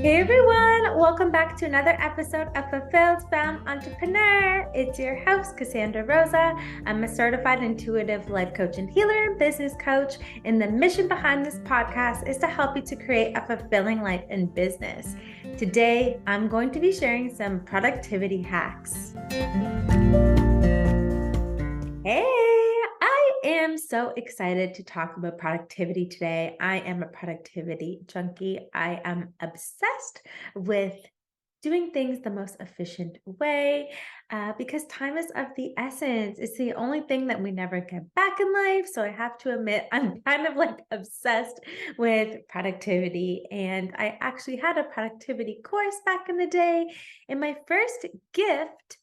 Hey everyone, welcome back to another episode of Fulfilled Femme Entrepreneur. It's your host, Cassandra Rosa. I'm a certified intuitive life coach and healer and business coach. And the mission behind this podcast is to help you to create a fulfilling life in business. Today, I'm going to be sharing some productivity hacks. Hey, I am so excited to talk about productivity today. I am a productivity junkie. I am obsessed with doing things the most efficient way because time is of the essence. It's the only thing that we never get back in life. So I have to admit, I'm kind of like obsessed with productivity. And I actually had a productivity course back in the day. And my first gift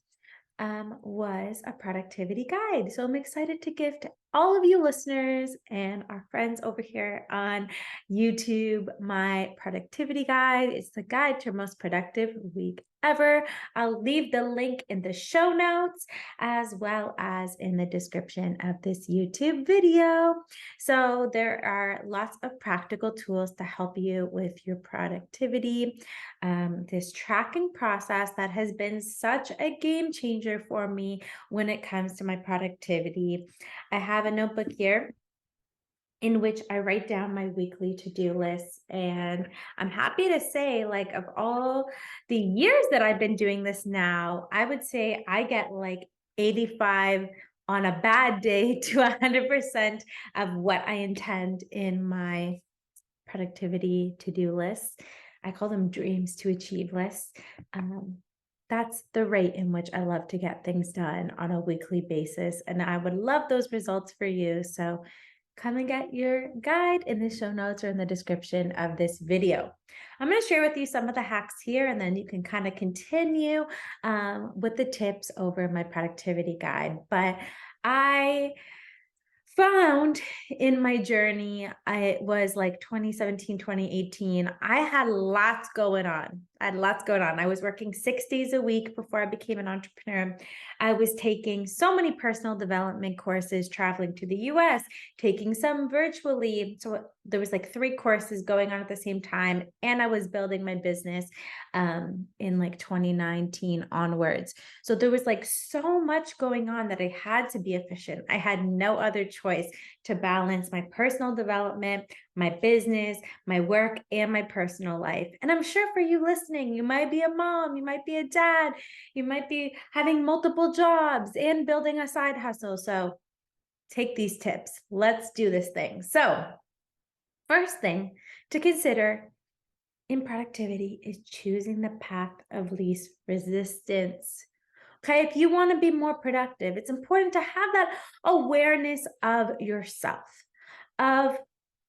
was a productivity guide. So I'm excited to gift all of you listeners and our friends over here on YouTube my productivity guide. It's the guide to your most productive week ever. I'll leave the link in the show notes as well as in the description of this YouTube video. So there are lots of practical tools to help you with your productivity. This tracking process that has been such a game changer for me when it comes to my productivity. I have a notebook here in which I write down my weekly to-do lists. And I'm happy to say, like, of all the years that I've been doing this now, I would say I get like 85 on a bad day to 100% of what I intend in my productivity to-do lists. I call them dreams to achieve lists. That's the rate in which I love to get things done on a weekly basis. And I would love those results for you. So come and get your guide in the show notes or in the description of this video. I'm going to share with you some of the hacks here, and then you can kind of continue with the tips over my productivity guide. But I found in my journey, it was like 2017, 2018, I had lots going on. I was working 6 days a week before I became an entrepreneur. I was taking so many personal development courses, traveling to the US, taking some virtually. So there was like 3 courses going on at the same time. And I was building my business in like 2019 onwards. So there was like so much going on that I had to be efficient. I had no other choice to balance my personal development, my business, my work, and my personal life. And I'm sure for you listening, you might be a mom, you might be a dad, you might be having multiple jobs and building a side hustle. So take these tips. Let's do this thing. So first thing to consider in productivity is choosing the path of least resistance. Okay, if you want to be more productive, it's important to have that awareness of yourself, of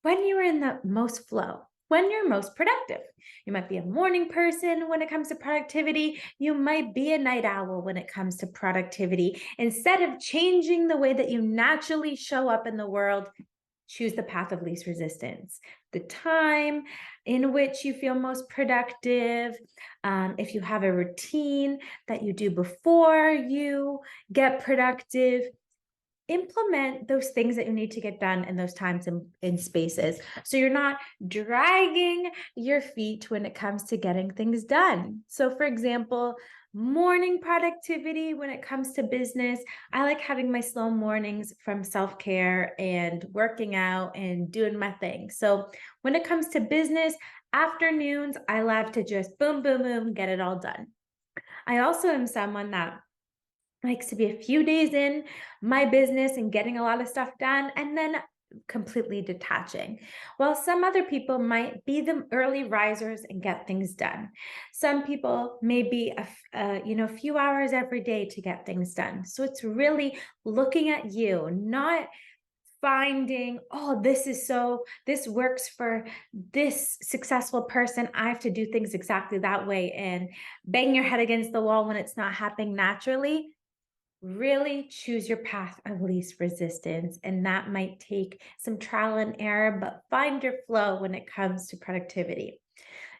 when you're in the most flow, when you're most productive. You might be a morning person when it comes to productivity. You might be a night owl when it comes to productivity. Instead of changing the way that you naturally show up in the world, choose the path of least resistance. The time in which you feel most productive, if you have a routine that you do before you get productive, implement those things that you need to get done in those times and spaces. So you're not dragging your feet when it comes to getting things done. So for example, morning productivity when it comes to business, I like having my slow mornings from self-care and working out and doing my thing. So when it comes to business, afternoons, I love to just boom, boom, boom, get it all done. I also am someone that likes to be a few days in my business and getting a lot of stuff done and then completely detaching. While some other people might be the early risers and get things done. Some people may be a few hours every day to get things done. So it's really looking at you, not finding, oh, this works for this successful person. I have to do things exactly that way and bang your head against the wall when it's not happening naturally. Really choose your path of least resistance. And that might take some trial and error, but find your flow when it comes to productivity.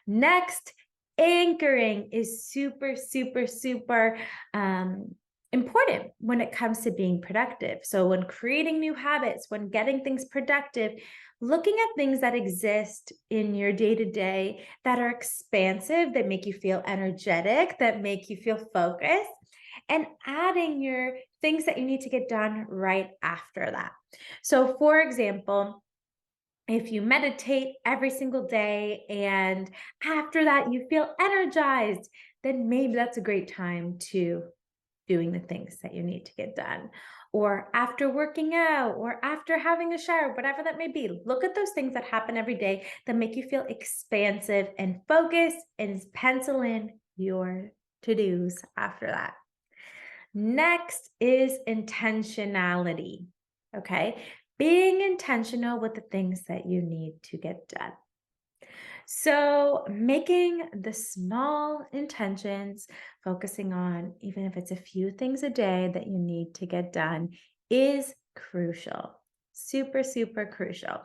Next, anchoring is super, super, super important when it comes to being productive. So when creating new habits, when getting things productive, looking at things that exist in your day-to-day that are expansive, that make you feel energetic, that make you feel focused, and adding your things that you need to get done right after that. So, for example, if you meditate every single day and after that you feel energized, then maybe that's a great time to doing the things that you need to get done. Or after working out, or after having a shower, whatever that may be. Look at those things that happen every day that make you feel expansive and focused, and pencil in your to-dos after that. Next is intentionality. Okay. Being intentional with the things that you need to get done. So, making the small intentions, focusing on even if it's a few things a day that you need to get done, is crucial. Super, super crucial.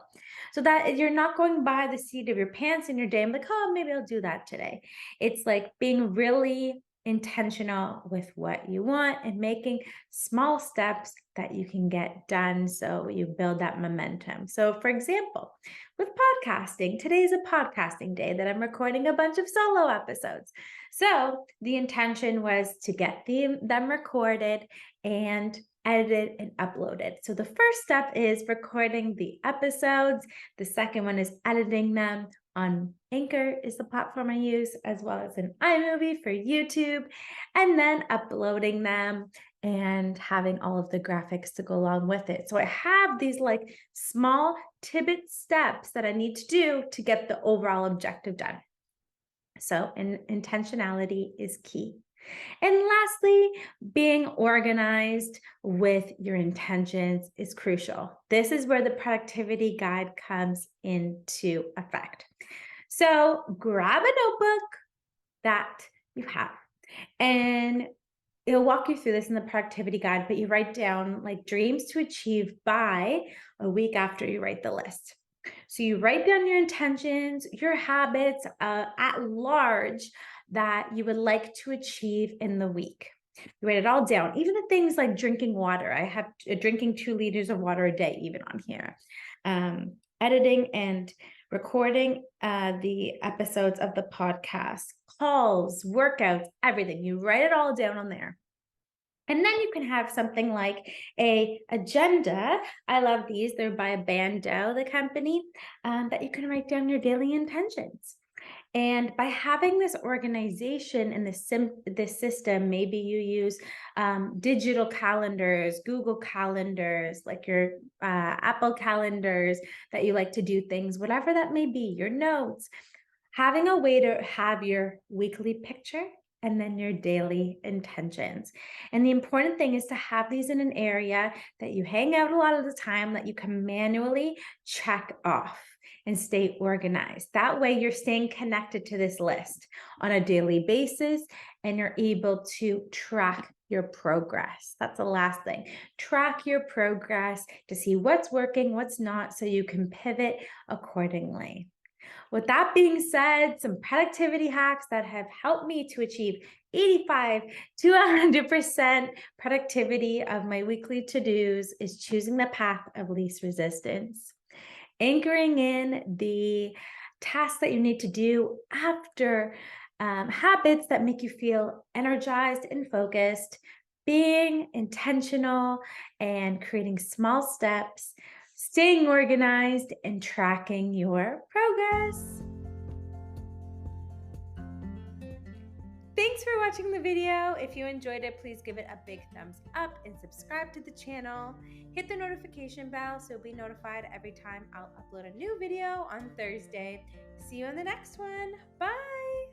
So that you're not going by the seat of your pants in your day. I'm like, oh, maybe I'll do that today. It's like being really intentional with what you want and making small steps that you can get done so you build that momentum. So, for example, with podcasting, today's a podcasting day that I'm recording a bunch of solo episodes. So, the intention was to get them recorded and edited and uploaded. So, the first step is recording the episodes, the second one is editing them. On Anchor is the platform I use, as well as an iMovie for YouTube, and then uploading them and having all of the graphics to go along with it. So I have these like small tidbit steps that I need to do to get the overall objective done. So intentionality is key. And lastly, being organized with your intentions is crucial. This is where the productivity guide comes into effect. So grab a notebook that you have, and it'll walk you through this in the productivity guide, but you write down like dreams to achieve by a week after you write the list. So you write down your intentions, your habits at large that you would like to achieve in the week. You write it all down, even the things like drinking water. I have drinking 2 liters of water a day, even on here. Editing and recording the episodes of the podcast, calls, workouts, everything. You write it all down on there. And then you can have something like a agenda. I love these. They're by Bando, the company, that you can write down your daily intentions. And by having this organization in this system, maybe you use digital calendars, Google calendars, like your Apple calendars that you like to do things, whatever that may be, your notes, having a way to have your weekly picture and then your daily intentions. And the important thing is to have these in an area that you hang out a lot of the time, that you can manually check off and stay organized. That way you're staying connected to this list on a daily basis, and you're able to track your progress. That's the last thing. Track your progress to see what's working, what's not, so you can pivot accordingly. With that being said, some productivity hacks that have helped me to achieve 85 to 100% productivity of my weekly to-dos is choosing the path of least resistance, anchoring in the tasks that you need to do after habits that make you feel energized and focused, being intentional and creating small steps, staying organized, and tracking your progress. Thanks for watching the video. If you enjoyed it, please give it a big thumbs up and subscribe to the channel. Hit the notification bell so you'll be notified every time I'll upload a new video on Thursday. See you on the next one. Bye.